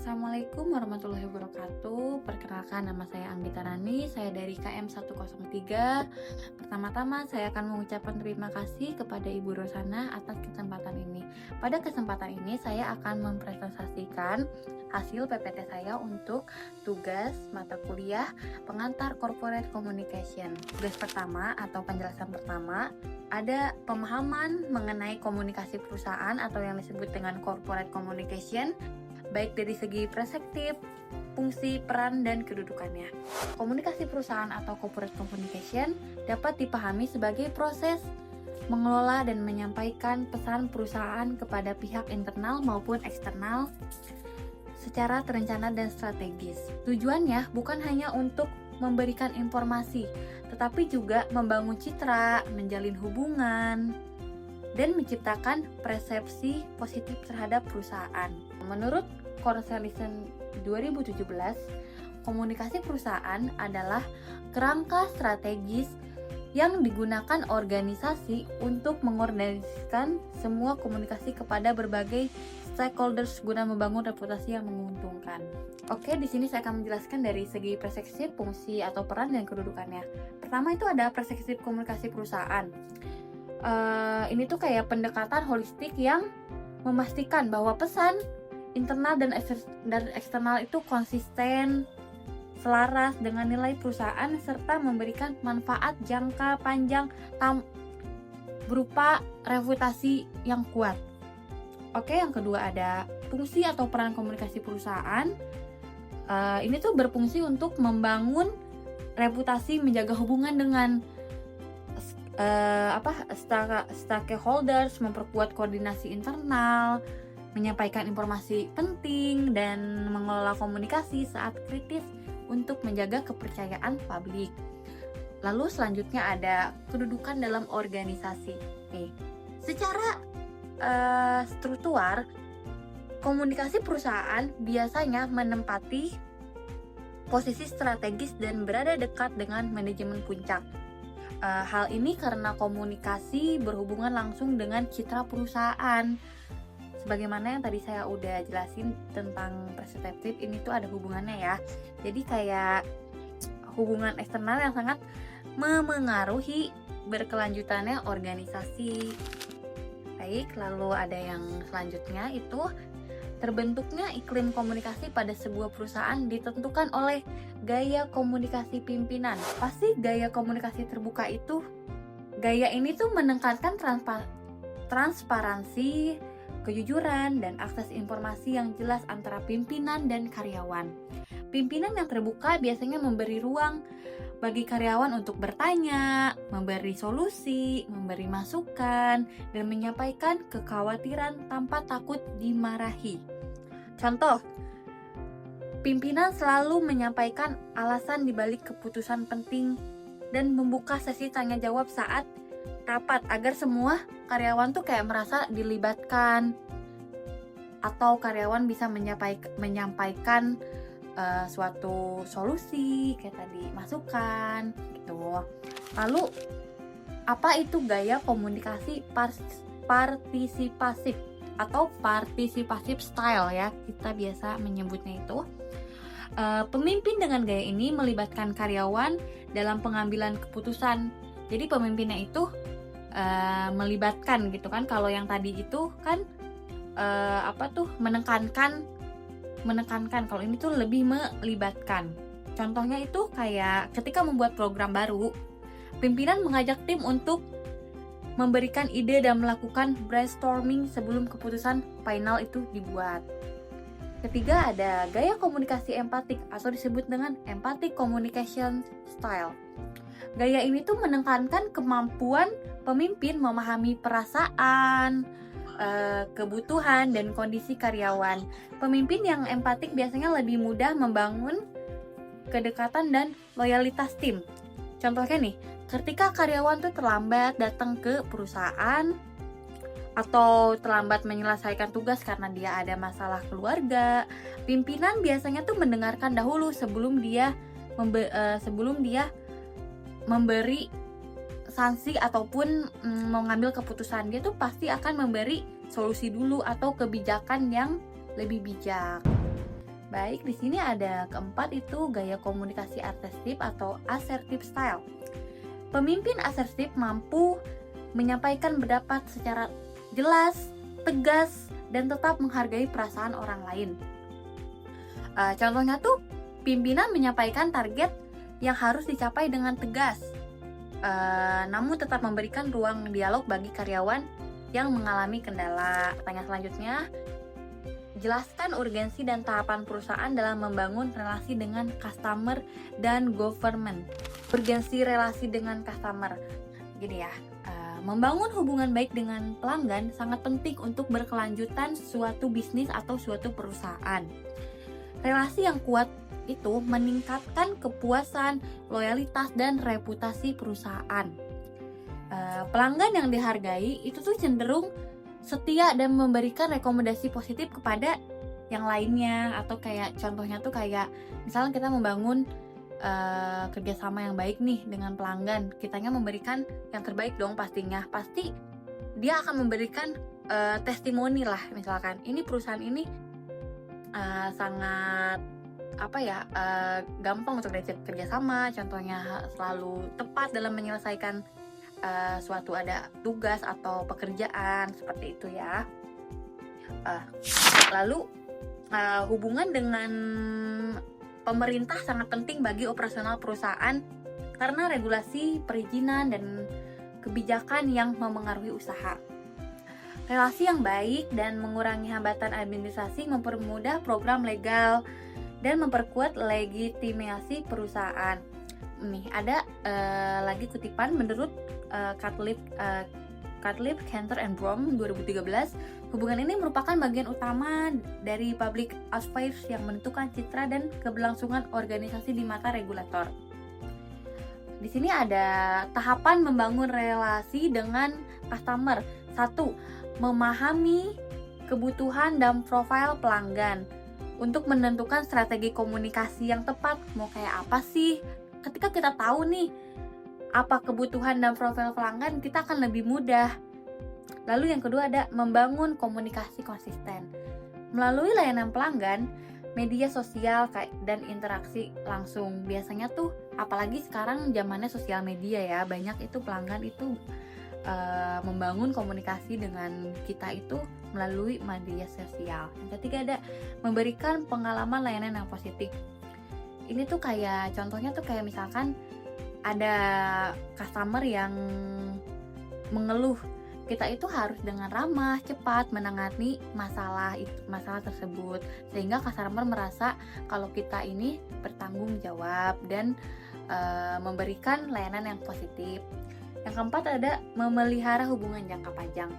Assalamualaikum warahmatullahi wabarakatuh. Perkenalkan, nama saya Anggita Rani, saya dari KM 103. Pertama-tama saya akan mengucapkan terima kasih kepada Ibu Rosana atas kesempatan ini. Pada kesempatan ini saya akan mempresentasikan hasil PPT saya untuk tugas mata kuliah pengantar Corporate Communication. Tugas pertama atau penjelasan pertama ada pemahaman mengenai komunikasi perusahaan atau yang disebut dengan Corporate Communication, baik dari segi perspektif, fungsi, peran, dan kedudukannya. Komunikasi perusahaan atau corporate communication dapat dipahami sebagai proses mengelola dan menyampaikan pesan perusahaan kepada pihak internal maupun eksternal secara terencana dan strategis. Tujuannya bukan hanya untuk memberikan informasi, tetapi juga membangun citra, menjalin hubungan, dan menciptakan persepsi positif terhadap perusahaan. Menurut Corselison 2017, komunikasi perusahaan adalah kerangka strategis yang digunakan organisasi untuk mengordinasikan semua komunikasi kepada berbagai stakeholders guna membangun reputasi yang menguntungkan. Oke, di sini saya akan menjelaskan dari segi perspektif, fungsi atau peran dan kedudukannya. Pertama itu ada perspektif komunikasi perusahaan. Ini tuh kayak pendekatan holistik yang memastikan bahwa pesan internal dan eksternal itu konsisten, selaras dengan nilai perusahaan serta memberikan manfaat jangka panjang berupa reputasi yang kuat. Oke, yang kedua ada fungsi atau peran komunikasi perusahaan. Ini tuh berfungsi untuk membangun reputasi, menjaga hubungan dengan stakeholders, memperkuat koordinasi internal, menyampaikan informasi penting, dan mengelola komunikasi saat kritis untuk menjaga kepercayaan publik. Lalu selanjutnya ada kedudukan dalam organisasi. Secara struktural, komunikasi perusahaan biasanya menempati posisi strategis dan berada dekat dengan manajemen puncak. Hal ini karena komunikasi berhubungan langsung dengan citra perusahaan. Sebagaimana yang tadi saya udah jelasin tentang perspektif, ini tuh ada hubungannya ya. Jadi kayak hubungan eksternal yang sangat memengaruhi berkelanjutannya organisasi. Baik, lalu ada yang selanjutnya itu terbentuknya iklim komunikasi pada sebuah perusahaan ditentukan oleh gaya komunikasi pimpinan. Pasti gaya komunikasi terbuka itu, gaya ini tuh menekankan transparansi, kejujuran, dan akses informasi yang jelas antara pimpinan dan karyawan. Pimpinan yang terbuka biasanya memberi ruang bagi karyawan untuk bertanya, memberi solusi, memberi masukan, dan menyampaikan kekhawatiran tanpa takut dimarahi. Contoh, pimpinan selalu menyampaikan alasan dibalik keputusan penting dan membuka sesi tanya jawab saat rapat agar semua karyawan tuh kayak merasa dilibatkan, atau karyawan bisa menyampaikan suatu solusi kayak tadi, masukan gitu. Lalu apa itu gaya komunikasi partisipasif atau participasive style ya, kita biasa menyebutnya itu. Pemimpin dengan gaya ini melibatkan karyawan dalam pengambilan keputusan. Jadi pemimpinnya itu melibatkan gitu kan. Kalau yang tadi itu kan menekankan. Kalau ini tuh lebih melibatkan. Contohnya itu kayak ketika membuat program baru, pimpinan mengajak tim untuk memberikan ide dan melakukan brainstorming sebelum keputusan final itu dibuat. Ketiga ada gaya komunikasi empatik atau disebut dengan empathic communication style. Gaya ini tuh menekankan kemampuan pemimpin memahami perasaan, kebutuhan, dan kondisi karyawan. Pemimpin yang empatik biasanya lebih mudah membangun kedekatan dan loyalitas tim. Contohnya nih, ketika karyawan tuh terlambat datang ke perusahaan atau terlambat menyelesaikan tugas karena dia ada masalah keluarga, pimpinan biasanya tuh mendengarkan dahulu sebelum dia memberi sanksi ataupun mau ngambil keputusan. Dia tuh pasti akan memberi solusi dulu atau kebijakan yang lebih bijak. Baik, di sini ada keempat itu gaya komunikasi asertif atau assertive style. Pemimpin asertif mampu menyampaikan pendapat secara jelas, tegas, dan tetap menghargai perasaan orang lain. Contohnya tuh, pimpinan menyampaikan target yang harus dicapai dengan tegas, namun tetap memberikan ruang dialog bagi karyawan yang mengalami kendala. Pertanyaan selanjutnya, jelaskan urgensi dan tahapan perusahaan dalam membangun relasi dengan customer dan government. Urgensi relasi dengan customer. Gini ya, membangun hubungan baik dengan pelanggan sangat penting untuk berkelanjutan suatu bisnis atau suatu perusahaan. Relasi yang kuat itu meningkatkan kepuasan, loyalitas, dan reputasi perusahaan. Pelanggan yang dihargai itu tuh cenderung setia dan memberikan rekomendasi positif kepada yang lainnya, atau kayak contohnya tuh kayak misalnya kita membangun kerjasama yang baik nih dengan pelanggan, kitanya memberikan yang terbaik dong pastinya, pasti dia akan memberikan testimoni lah, misalkan ini perusahaan ini sangat gampang untuk diajak kerjasama, contohnya selalu tepat dalam menyelesaikan suatu ada tugas atau pekerjaan, seperti itu ya. Lalu hubungan dengan pemerintah sangat penting bagi operasional perusahaan karena regulasi, perizinan, dan kebijakan yang memengaruhi usaha. Relasi yang baik dan mengurangi hambatan administrasi mempermudah program legal dan memperkuat legitimasi perusahaan. Nih ada lagi kutipan menurut Cutlip, Cantor and Brom 2013, hubungan ini merupakan bagian utama dari public affairs yang menentukan citra dan keberlangsungan organisasi di mata regulator. Di sini ada tahapan membangun relasi dengan customer. 1. Memahami kebutuhan dan profil pelanggan untuk menentukan strategi komunikasi yang tepat. Mau kayak apa sih? Ketika kita tahu nih apa kebutuhan dan profil pelanggan, kita akan lebih mudah. Lalu yang kedua ada membangun komunikasi konsisten. Melalui layanan pelanggan, media sosial dan interaksi langsung. Biasanya tuh, apalagi sekarang zamannya sosial media ya, banyak itu pelanggan itu membangun komunikasi dengan kita itu melalui media sosial. Yang ketiga ada memberikan pengalaman layanan yang positif. Ini tuh kayak, contohnya tuh kayak misalkan ada customer yang mengeluh, kita itu harus dengan ramah, cepat menangani masalah tersebut, sehingga customer merasa kalau kita ini bertanggung jawab dan memberikan layanan yang positif. Yang keempat ada memelihara hubungan jangka panjang,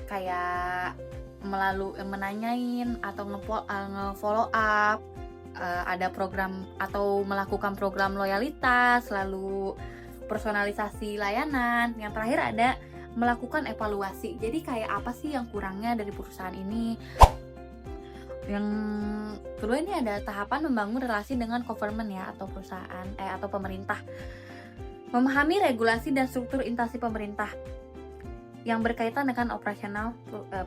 kayak melalui menanyain atau nge-follow up, ada program atau melakukan program loyalitas, lalu personalisasi layanan. Yang terakhir ada melakukan evaluasi. Jadi kayak apa sih yang kurangnya dari perusahaan ini? Yang kedua ini ada tahapan membangun relasi dengan government ya, atau perusahaan atau pemerintah. Memahami regulasi dan struktur instansi pemerintah yang berkaitan dengan operasional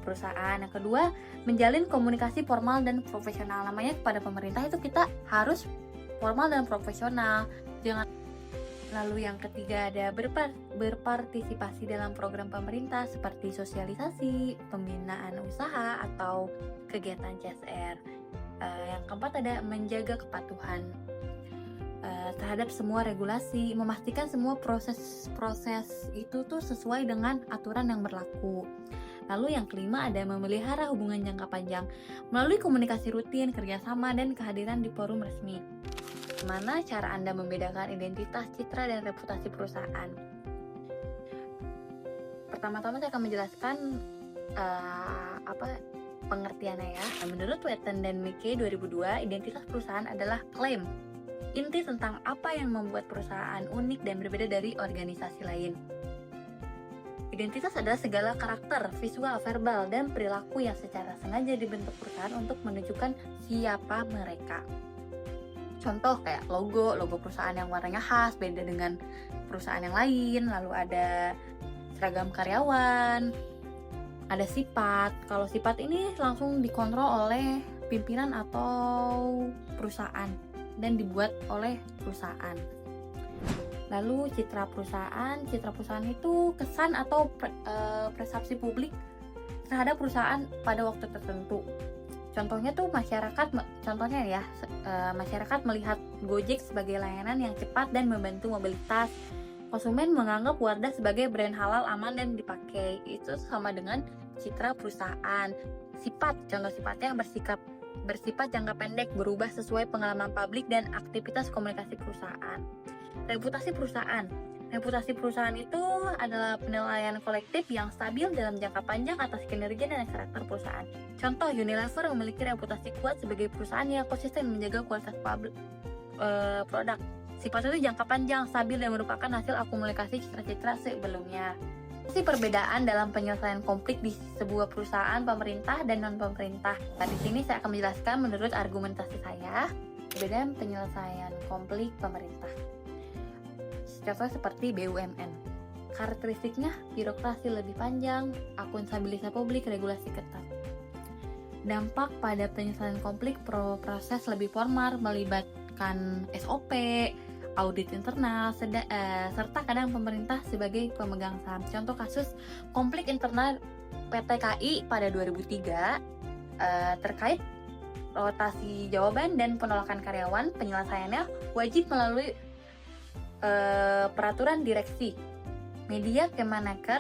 perusahaan. Yang kedua, menjalin komunikasi formal dan profesional. Namanya kepada pemerintah itu kita harus formal dan profesional. Lalu yang ketiga ada berpartisipasi dalam program pemerintah seperti sosialisasi, pembinaan usaha, atau kegiatan CSR. Yang keempat ada menjaga kepatuhan terhadap semua regulasi, memastikan semua proses itu tuh sesuai dengan aturan yang berlaku. Lalu yang kelima ada memelihara hubungan jangka panjang melalui komunikasi rutin, kerjasama, dan kehadiran di forum resmi. Gimana cara Anda membedakan identitas, citra, dan reputasi perusahaan? Pertama-tama saya akan menjelaskan pengertiannya ya. Menurut Wheaton dan McKay 2002, identitas perusahaan adalah klaim inti tentang apa yang membuat perusahaan unik dan berbeda dari organisasi lain. Identitas adalah segala karakter, visual, verbal, dan perilaku yang secara sengaja dibentuk perusahaan untuk menunjukkan siapa mereka. Contoh kayak logo perusahaan yang warnanya khas, beda dengan perusahaan yang lain. Lalu ada seragam karyawan, ada sifat. Kalau sifat ini langsung dikontrol oleh pimpinan atau perusahaan dan dibuat oleh perusahaan. Lalu citra perusahaan itu kesan atau persepsi publik terhadap perusahaan pada waktu tertentu. Contohnya tuh masyarakat melihat Gojek sebagai layanan yang cepat dan membantu mobilitas. Konsumen menganggap Wardah sebagai brand halal, aman dan dipakai. Itu sama dengan citra perusahaan. Contoh sifatnya bersifat jangka pendek, berubah sesuai pengalaman publik dan aktivitas komunikasi perusahaan. Reputasi perusahaan itu adalah penilaian kolektif yang stabil dalam jangka panjang atas kinerja dan karakter perusahaan. Contoh, Unilever memiliki reputasi kuat sebagai perusahaan yang konsisten menjaga kualitas produk. Sifat itu jangka panjang, stabil, dan merupakan hasil akumulasi citra-citra sebelumnya. Perbedaan dalam penyelesaian konflik di sebuah perusahaan pemerintah dan non-pemerintah. Di sini saya akan menjelaskan menurut argumentasi saya perbedaan penyelesaian konflik pemerintah. Contoh seperti BUMN. Karakteristiknya birokrasi lebih panjang, akuntabilitas publik, regulasi ketat. Dampak pada penyelesaian konflik, proses lebih formal, melibatkan SOP, audit internal, serta kadang pemerintah sebagai pemegang saham. Contoh kasus konflik internal PT KAI pada 2003 terkait rotasi jawaban dan penolakan karyawan. Penyelesaiannya wajib melalui peraturan direksi, media Kemenaker,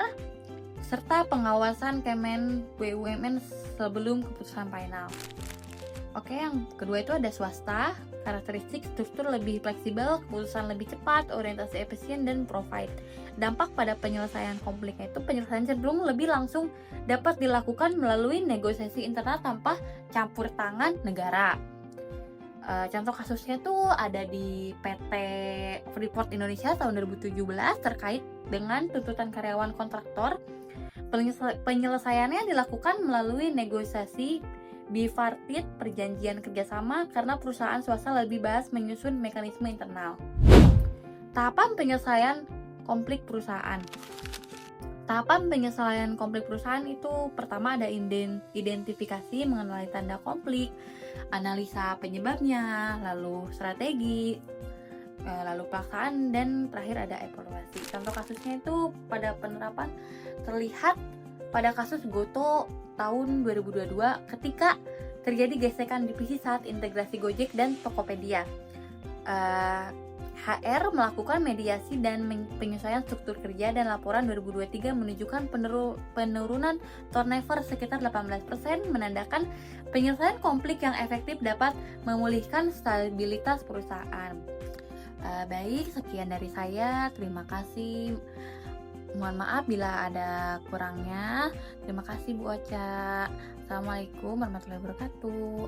serta pengawasan Kemen BUMN sebelum keputusan final. Oke, yang kedua itu ada swasta. Karakteristik struktur lebih fleksibel, keputusan lebih cepat, orientasi efisien, dan profit. Dampak pada penyelesaian konfliknya itu penyelesaian cenderung lebih langsung dapat dilakukan melalui negosiasi internal tanpa campur tangan negara. Contoh kasusnya tuh ada di PT Freeport Indonesia tahun 2017 terkait dengan tuntutan karyawan kontraktor. Penyelesaiannya dilakukan melalui negosiasi bipartit, perjanjian kerjasama, karena perusahaan swasta lebih bahas menyusun mekanisme internal. Tahapan penyelesaian konflik perusahaan. Tahapan penyelesaian konflik perusahaan itu pertama ada identifikasi mengenali tanda konflik, analisa penyebabnya, lalu strategi, lalu pelaksanaan, dan terakhir ada evaluasi. Contoh kasusnya itu pada penerapan terlihat pada kasus Goto tahun 2022 ketika terjadi gesekan divisi saat integrasi Gojek dan Tokopedia. HR melakukan mediasi dan penyesuaian struktur kerja, dan laporan 2023 menunjukkan penurunan turnover sekitar 18%, menandakan penyelesaian konflik yang efektif dapat memulihkan stabilitas perusahaan. Baik, sekian dari saya. Terima kasih. Mohon maaf bila ada kurangnya. Terima kasih Bu Ocha. Assalamualaikum warahmatullahi wabarakatuh.